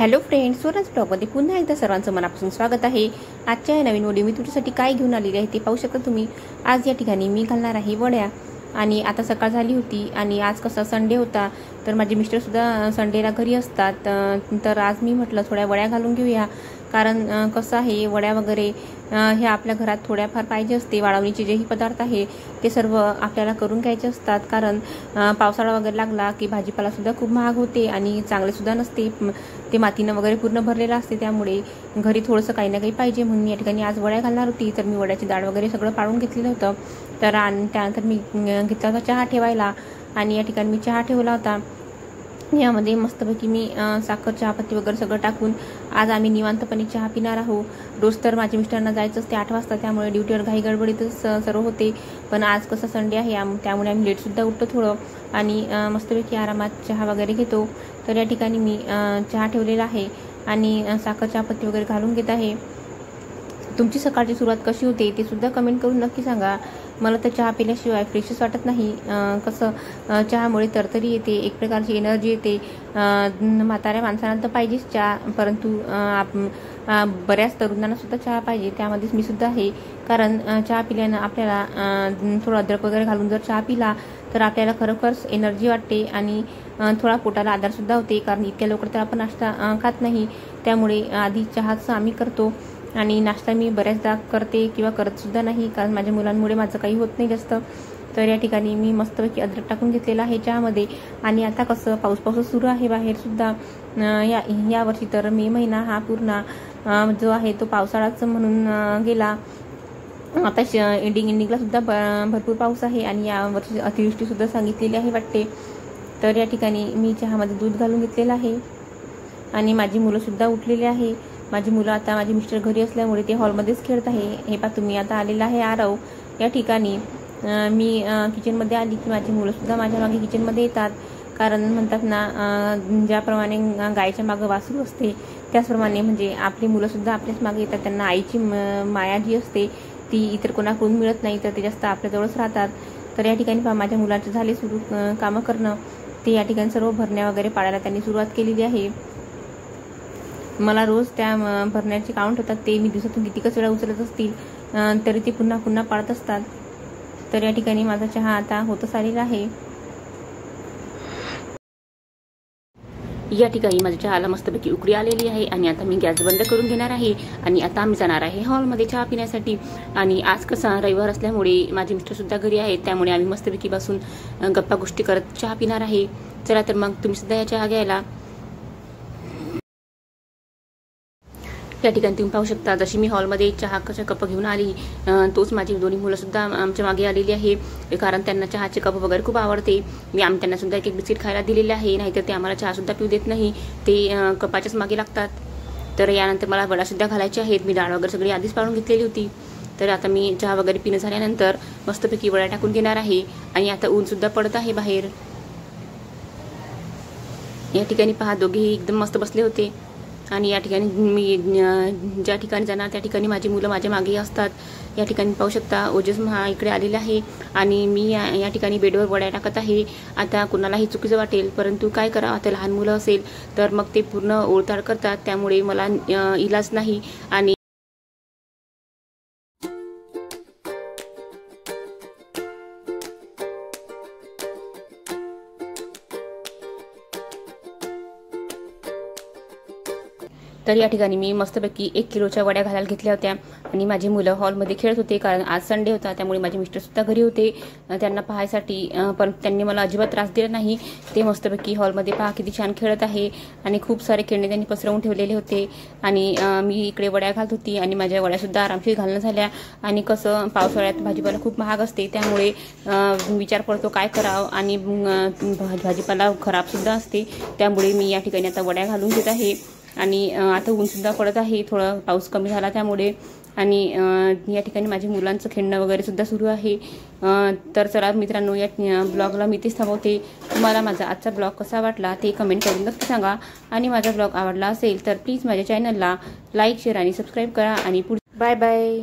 Hello friends, Swaraj ब्लॉगमध्ये पुन्हा एकदा सर्वांचं मनापासून स्वागत आहे। आजच्या या नवीन व्हिडिओ मी तुमच्यासाठी काय घेऊन आलेली आहे ते पाहू शकता तुम्ही। आज या ठिकाणी मी घालणार आहे वड्या। आणि आता सकाळ झाली होती आणि आज कसा संडे होता, तर माझे मिस्टर सुद्धा संडेला घरी असतात। तर आज मी म्हटलं थोड्या वड्या घालून घेऊया, कारण कसं आहे वड्या वगैरे हे आपल्या घरात थोड्याफार पाहिजे असते। वाळवणीचे जेही पदार्थ आहे ते सर्व आपल्याला करून घ्यायचे असतात, कारण पावसाळा वगैरे लागला की भाजीपाला सुद्धा खूप महाग होते आणि चांगले सुद्धा नसते, ते मातीनं वगैरे पूर्ण भरलेलं असते। त्यामुळे घरी थोडंसं काही ना काही पाहिजे म्हणून या ठिकाणी आज वड्या घालणार होती। तर मी वड्याची डाळ वगैरे सगळं पाळून घेतलेलं होतं। तर आणि त्यानंतर मी घेतला होता चहा ठेवायला, आणि या ठिकाणी मी चहा ठेवला होता। यामध्ये मस्तपैकी मी साखर चहापत्ती वगैरे सगळं टाकून आज आम्ही निवांतपणे चहा पिणार आहोत। रोज तर माझ्या मिस्टरांना जायचं असते 8 वाजता, त्यामुळे ड्युटीवर घाई गडबडीतच सर्व होते। पण आज कसं संडे आहे त्यामुळे आम्ही लेटसुद्धा उठतो थोडं, आणि मस्तपैकी आरामात चहा वगैरे घेतो। तर या ठिकाणी मी चहा ठेवलेला आहे आणि साखर चहापत्ती वगैरे घालून घेत आहे। तुमची सकाळची सुरुवात कशी होते ते सुद्धा कमेंट करून नक्की सांगा। मला तर चहा पिल्याशिवाय फ्रेशच वाटत नाही। कसं चहामुळे तरतरी येते, एक प्रकारची एनर्जी येते। म्हाताऱ्या माणसांना तर पाहिजेच चहा, परंतु बऱ्याच तरुणांना सुद्धा चहा पाहिजे, त्यामध्येच मी सुद्धा आहे। कारण चहा पिल्यानं आपल्याला थोडं अद्रक वगैरे घालून जर चहा पिला तर आपल्याला खरोखरच एनर्जी वाटते आणि थोडा पोटाला आधारसुद्धा होते, कारण इतक्या लवकर तर आपण नाश्ता खात नाही। त्यामुळे आधी चहाच आम्ही करतो, आणि नाश्ता मी बऱ्याचदा करते किंवा करत सुद्धा नाही, कारण माझ्या मुलांमुळे माझं काही होत नाही जास्त। तर या ठिकाणी मी मस्तपैकी अद्रक टाकून घेतलेला आहे चहामध्ये। आणि आता कसं पाऊस सुरू आहे बाहेर सुद्धा। या वर्षी तर मे महिना हा पूर्ण जो आहे तो पावसाळाच म्हणून गेला। आता एंडिंगला सुद्धा भरपूर पाऊस आहे, आणि या वर्षी अतिवृष्टी सुद्धा सांगितलेली आहे वाटते। तर या ठिकाणी मी चहामध्ये दूध घालून घेतलेलं आहे, आणि माझी मुलं सुद्धा उठलेली आहे। माझी मुलं आता माझे मिस्टर घरी असल्यामुळे ते हॉलमध्येच खेळत आहे। हे पहा तुम्ही, आता आलेला आहे आरव। या ठिकाणी मी किचनमध्ये आली की माझी मुलं सुद्धा माझ्या मागे किचनमध्ये येतात, कारण म्हणतात ना ज्याप्रमाणे गायच्या मागं वासरू असते त्याचप्रमाणे म्हणजे आपली मुलं सुद्धा आपल्याच मागे येतात। त्यांना आईची माया जी असते ती इतर कोणाकडून मिळत नाही, तर ते जास्त आपल्याजवळच राहतात। तर या ठिकाणी पहा माझ्या मुलांचे झाले सुरू कामं करणं, ते या ठिकाणी सर्व भरण्या वगैरे पाडायला त्यांनी सुरुवात केलेली आहे। मला रोज त्या भरण्याचे काउंट होतात, ते मी दिवसातून कितीकच वेळा उचलत असतील तरी ते पुन्हा पुन्हा पाडत असतात। तर या ठिकाणी माझा चहा आता होतच आलेला आहे। या ठिकाणी माझ्या चहाला मस्तपैकी उकळी आलेली आहे, आणि आता मी गॅस बंद करून घेणार आहे, आणि आता आम्ही जाणार आहे हॉलमध्ये चहा पिण्यासाठी। आणि आज कसा रविवार असल्यामुळे माझे मिस्टर सुद्धा घरी आहेत, त्यामुळे आम्ही मस्तपैकी बसून गप्पा गोष्टी करत चहा पिणार आहे। चला तर मग तुम्ही सुद्धा या चहा घ्यायला। या ठिकाणी तुम्ही पाहू शकता, जशी मी हॉलमध्ये चहाचा कप घेऊन आली तोच माझी दोन्ही मुलं सुद्धा आमच्या मागे आलेली आहे, कारण त्यांना चहाचे कप वगैरे खूप आवडते। आम्ही त्यांना सुद्धा एक बिस्किट खायला दिलेले आहे, नाहीतर ते आम्हाला चहा सुद्धा पिऊ देत नाही, ते कपाच्याच मागे लागतात। तर यानंतर मला वडा सुद्धा घालायचे आहेत। मी डाळ वगैरे सगळी आधीच पाळून घेतलेली होती। तर आता मी चहा वगैरे पिणं झाल्यानंतर मस्तपैकी वडा टाकून घेणार आहे, आणि आता ऊन सुद्धा पडत आहे बाहेर। या ठिकाणी पहा दोघेही एकदम मस्त बसले होते, आणि या ठिकाणी मी ज्या ठिकाणी जाणार त्या ठिकाणी माझी मुलं माझ्या मागे असतात। या ठिकाणी पाहू शकता ओजस इकडे आलेला आहे, आणि मी या ठिकाणी बेडवर वड्या टाकत आहे। आता कुणालाही चुकीचं वाटेल, परंतु काय करावं, आता लहान मुलं असेल तर मग ते पूर्ण ओळताड करतात, त्यामुळे मला इलाज नाही। आणि तर या ठिकाणी मी मस्तपैकी 1 किलोच्या वड्या घालायला घेतल्या होत्या, आणि माझी मुलं हॉलमध्ये खेळत होते, कारण आज संडे होता, त्यामुळे माझे मिस्टर सुद्धा घरी होते त्यांना पाहायसाठी। पण त्यांनी मला अजिबात त्रास दिला नाही, ते मस्तपैकी हॉलमध्ये पहा किती छान खेळत आहे, आणि खूप सारे खेळणे त्यांनी पसरवून ठेवलेले होते। आणि मी इकडे वड्या घालत होती, आणि माझ्या वड्या सुद्धा आरामशीर घालणं झाल्या। आणि कसं पावसाळ्यात भाजीपाला खूप महाग असते, त्यामुळे विचार पडतो काय करावं, आणि भाजीपाला खराब सुद्धा असते, त्यामुळे मी या ठिकाणी आता वड्या घालून घेत आहे। आणि आता ऊन सुद्धा पडत आहे, थोडा पाऊस कमी झाला त्यामुळे। आणि या ठिकाणी माझ्या मुलांचं खेळणं वगैरे सुद्धा सुरू आहे। तर चला मित्रांनो, या ब्लॉगला मी तेच थांबवते। तुम्हाला माझा आजचा ब्लॉग कसा वाटला ते कमेंट करून नक्की सांगा, आणि माझा ब्लॉग आवडला असेल तर प्लीज माझ्या चॅनलला लाईक, शेअर आणि सबस्क्राईब करा, आणि बाय बाय।